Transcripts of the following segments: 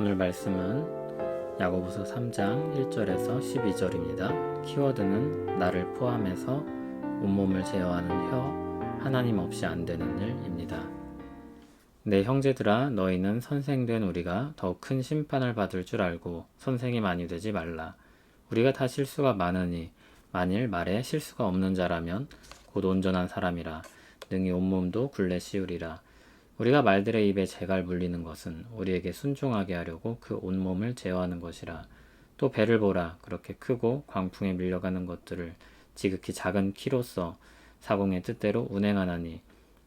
오늘 말씀은 야고보서 3장 1절에서 12절입니다. 키워드는 나를 포함해서 온몸을 제어하는 혀, 하나님 없이 안 되는 일입니다. 내 형제들아, 너희는 선생된 우리가 더 큰 심판을 받을 줄 알고 선생이 많이 되지 말라. 우리가 다 실수가 많으니 만일 말에 실수가 없는 자라면 곧 온전한 사람이라 능히 온몸도 굴레 씌우리라. 우리가 말들의 입에 재갈 물리는 것은 우리에게 순종하게 하려고 그 온몸을 제어하는 것이라. 또 배를 보라. 그렇게 크고 광풍에 밀려가는 것들을 지극히 작은 키로써 사공의 뜻대로 운행하나니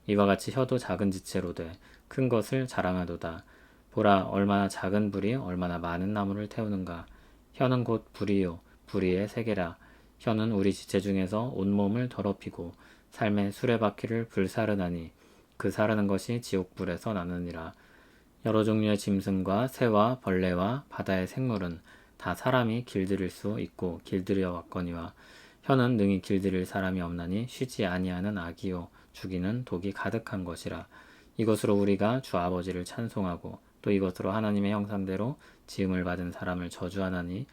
이와 같이 혀도 작은 지체로 돼 큰 것을 자랑하도다. 보라, 얼마나 작은 불이 얼마나 많은 나무를 태우는가. 혀는 곧 불이요 불의의 세계라. 혀는 우리 지체 중에서 온몸을 더럽히고 삶의 수레바퀴를 불사르나니 그 사르는 것이 지옥불에서 나느니라. 여러 종류의 짐승과 새와 벌레와 바다의 생물은 다 사람이 길들일 수 있고 길들여 왔거니와 혀는 능히 길들일 사람이 없나니 쉬지 아니하는 악이요 죽이는 독이 가득한 것이라. 이것으로 우리가 주 아버지를 찬송하고 또 이것으로 하나님의 형상대로 지음을 받은 사람을 저주하나니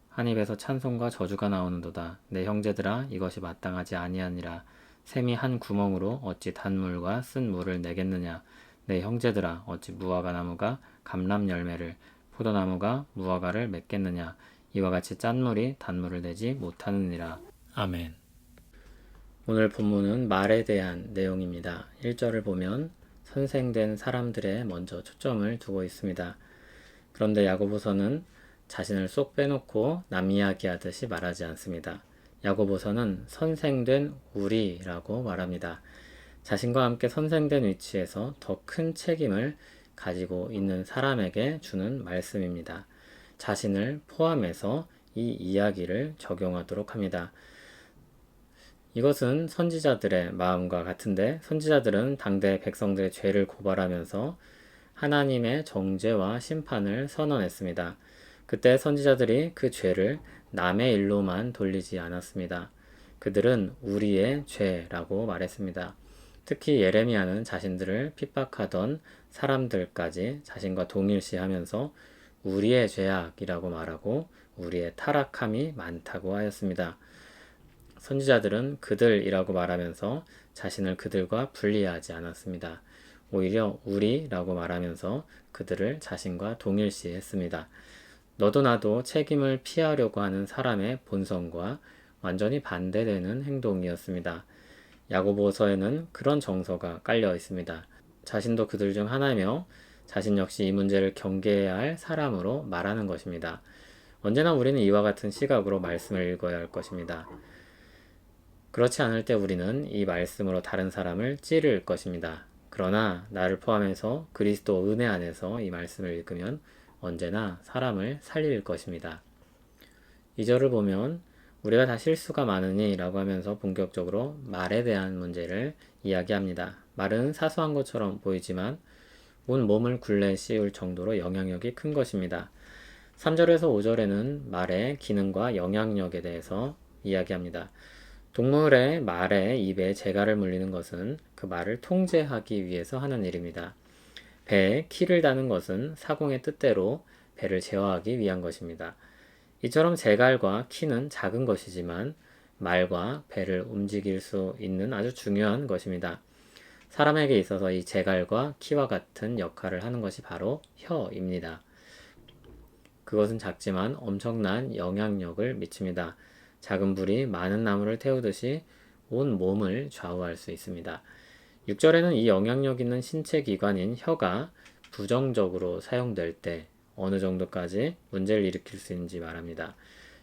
한 입에서 찬송과 저주가 나오는도다. 내 형제들아, 이것이 마땅하지 아니하니라. 샘이 한 구멍으로 어찌 단물과 쓴 물을 내겠느냐. 내 형제들아, 어찌 무화과 나무가 감람 열매를 포도나무가 무화과를 맺겠느냐. 이와 같이 짠물이 단물을 내지 못하느니라. 아멘. 오늘 본문은 말에 대한 내용입니다. 1절을 보면 선생된 사람들에 먼저 초점을 두고 있습니다. 그런데 야고보서는 자신을 쏙 빼놓고 남 이야기하듯이 말하지 않습니다. 야고보서는 선생된 우리라고 말합니다. 자신과 함께 선생된 위치에서 더 큰 책임을 가지고 있는 사람에게 주는 말씀입니다. 자신을 포함해서 이 이야기를 적용하도록 합니다. 이것은 선지자들의 마음과 같은데, 선지자들은 당대 백성들의 죄를 고발하면서 하나님의 정죄와 심판을 선언했습니다. 그때 선지자들이 그 죄를 남의 일로만 돌리지 않았습니다. 그들은 우리의 죄라고 말했습니다. 특히 예레미야는 자신들을 핍박하던 사람들까지 자신과 동일시하면서 우리의 죄악이라고 말하고 우리의 타락함이 많다고 하였습니다. 선지자들은 그들이라고 말하면서 자신을 그들과 분리하지 않았습니다. 오히려 우리라고 말하면서 그들을 자신과 동일시했습니다. 너도 나도 책임을 피하려고 하는 사람의 본성과 완전히 반대되는 행동이었습니다. 야고보서에는 그런 정서가 깔려 있습니다. 자신도 그들 중 하나이며 자신 역시 이 문제를 경계해야 할 사람으로 말하는 것입니다. 언제나 우리는 이와 같은 시각으로 말씀을 읽어야 할 것입니다. 그렇지 않을 때 우리는 이 말씀으로 다른 사람을 찌를 것입니다. 그러나 나를 포함해서 그리스도 은혜 안에서 이 말씀을 읽으면 언제나 사람을 살릴 것입니다. 2절을 보면 우리가 다 실수가 많으니 라고 하면서 본격적으로 말에 대한 문제를 이야기합니다. 말은 사소한 것처럼 보이지만 온 몸을 굴레 씌울 정도로 영향력이 큰 것입니다. 3절에서 5절에는 말의 기능과 영향력에 대해서 이야기합니다. 동물의 말에 입에 재갈을 물리는 것은 그 말을 통제하기 위해서 하는 일입니다. 배에 키를 다는 것은 사공의 뜻대로 배를 제어하기 위한 것입니다. 이처럼 재갈과 키는 작은 것이지만 말과 배를 움직일 수 있는 아주 중요한 것입니다. 사람에게 있어서 이 재갈과 키와 같은 역할을 하는 것이 바로 혀입니다. 그것은 작지만 엄청난 영향력을 미칩니다. 작은 불이 많은 나무를 태우듯이 온 몸을 좌우할 수 있습니다. 6절에는 이 영향력 있는 신체 기관인 혀가 부정적으로 사용될 때 어느 정도까지 문제를 일으킬 수 있는지 말합니다.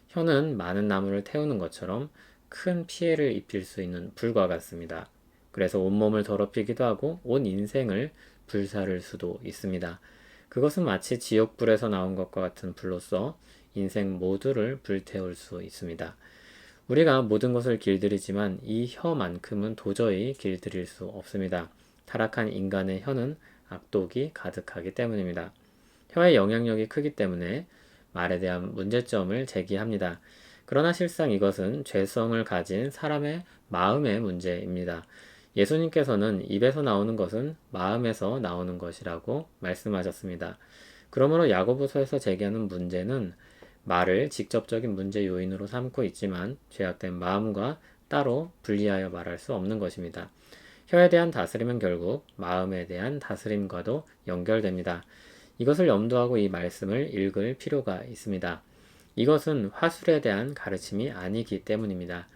혀는 많은 나무를 태우는 것처럼 큰 피해를 입힐 수 있는 불과 같습니다. 그래서 온몸을 더럽히기도 하고 온 인생을 불사를 수도 있습니다. 그것은 마치 지옥불에서 나온 것과 같은 불로서 인생 모두를 불태울 수 있습니다. 우리가 모든 것을 길들이지만 이 혀만큼은 도저히 길들일 수 없습니다. 타락한 인간의 혀는 악독이 가득하기 때문입니다. 혀의 영향력이 크기 때문에 말에 대한 문제점을 제기합니다. 그러나 실상 이것은 죄성을 가진 사람의 마음의 문제입니다. 예수님께서는 입에서 나오는 것은 마음에서 나오는 것이라고 말씀하셨습니다. 그러므로 야고보서에서 제기하는 문제는 말을 직접적인 문제 요인으로 삼고 있지만 죄악된 마음과 따로 분리하여 말할 수 없는 것입니다. 혀에 대한 다스림은 결국 마음에 대한 다스림과도 연결됩니다. 이것을 염두하고 이 말씀을 읽을 필요가 있습니다. 이것은 화술에 대한 가르침이 아니기 때문입니다.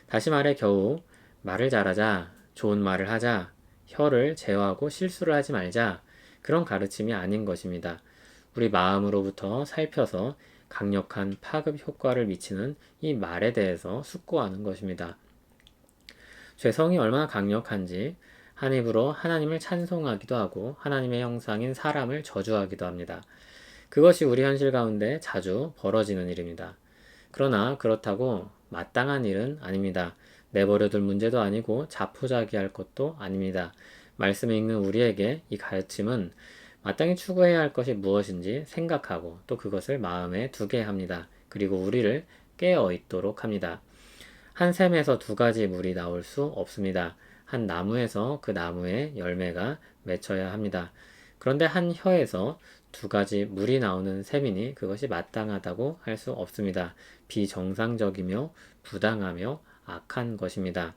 다시 말해 겨우 말을 잘하자, 좋은 말을 하자, 혀를 제어하고 실수를 하지 말자, 그런 가르침이 아닌 것입니다. 우리 마음으로부터 살펴서 강력한 파급 효과를 미치는 이 말에 대해서 숙고하는 것입니다. 죄성이 얼마나 강력한지 한 입으로 하나님을 찬송하기도 하고 하나님의 형상인 사람을 저주하기도 합니다. 그것이 우리 현실 가운데 자주 벌어지는 일입니다. 그러나 그렇다고 마땅한 일은 아닙니다. 내버려둘 문제도 아니고 자포자기할 것도 아닙니다. 말씀을 읽는 우리에게 이 가르침은 마땅히 추구해야 할 것이 무엇인지 생각하고 또 그것을 마음에 두게 합니다. 그리고 우리를 깨어 있도록 합니다. 한 샘에서 두 가지 물이 나올 수 없습니다. 한 나무에서 그 나무의 열매가 맺혀야 합니다. 그런데 한 혀에서 두 가지 물이 나오는 셈이니 그것이 마땅하다고 할 수 없습니다. 비정상적이며 부당하며 악한 것입니다.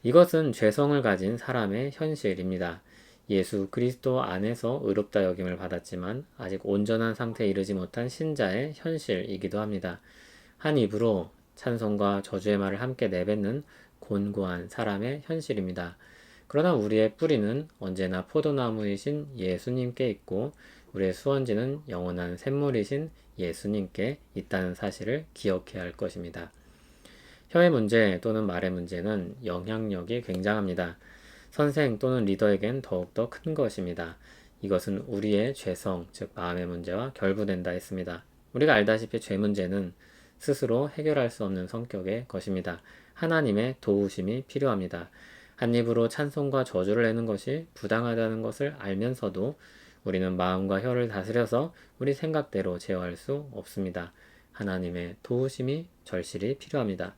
이것은 죄성을 가진 사람의 현실입니다. 예수 그리스도 안에서 의롭다 여김을 받았지만 아직 온전한 상태에 이르지 못한 신자의 현실이기도 합니다. 한 입으로 찬송과 저주의 말을 함께 내뱉는 곤고한 사람의 현실입니다. 그러나 우리의 뿌리는 언제나 포도나무이신 예수님께 있고 우리의 수원지는 영원한 샘물이신 예수님께 있다는 사실을 기억해야 할 것입니다. 혀의 문제 또는 말의 문제는 영향력이 굉장합니다. 선생 또는 리더에겐 더욱더 큰 것입니다. 이것은 우리의 죄성, 즉 마음의 문제와 결부된다 했습니다. 우리가 알다시피 죄 문제는 스스로 해결할 수 없는 성격의 것입니다. 하나님의 도우심이 필요합니다. 한 입으로 찬송과 저주를 내는 것이 부당하다는 것을 알면서도 우리는 마음과 혀를 다스려서 우리 생각대로 제어할 수 없습니다. 하나님의 도우심이 절실히 필요합니다.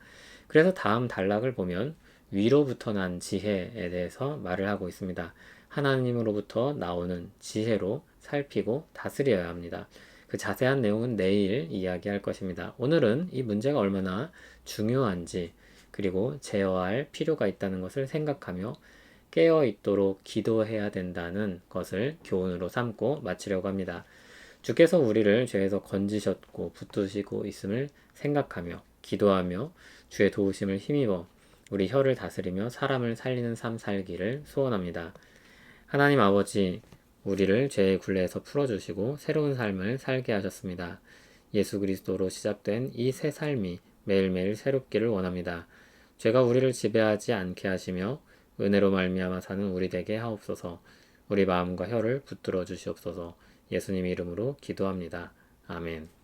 그래서 다음 단락을 보면 위로부터 난 지혜에 대해서 말을 하고 있습니다. 하나님으로부터 나오는 지혜로 살피고 다스려야 합니다. 그 자세한 내용은 내일 이야기할 것입니다. 오늘은 이 문제가 얼마나 중요한지 그리고 제어할 필요가 있다는 것을 생각하며 깨어 있도록 기도해야 된다는 것을 교훈으로 삼고 마치려고 합니다. 주께서 우리를 죄에서 건지셨고 붙드시고 있음을 생각하며 기도하며 주의 도우심을 힘입어 우리 혀를 다스리며 사람을 살리는 삶 살기를 소원합니다. 하나님 아버지, 우리를 죄의 굴레에서 풀어주시고 새로운 삶을 살게 하셨습니다. 예수 그리스도로 시작된 이 새 삶이 매일매일 새롭기를 원합니다. 죄가 우리를 지배하지 않게 하시며 은혜로 말미암아 사는 우리 되게 하옵소서. 우리 마음과 혀를 붙들어 주시옵소서. 예수님 이름으로 기도합니다. 아멘.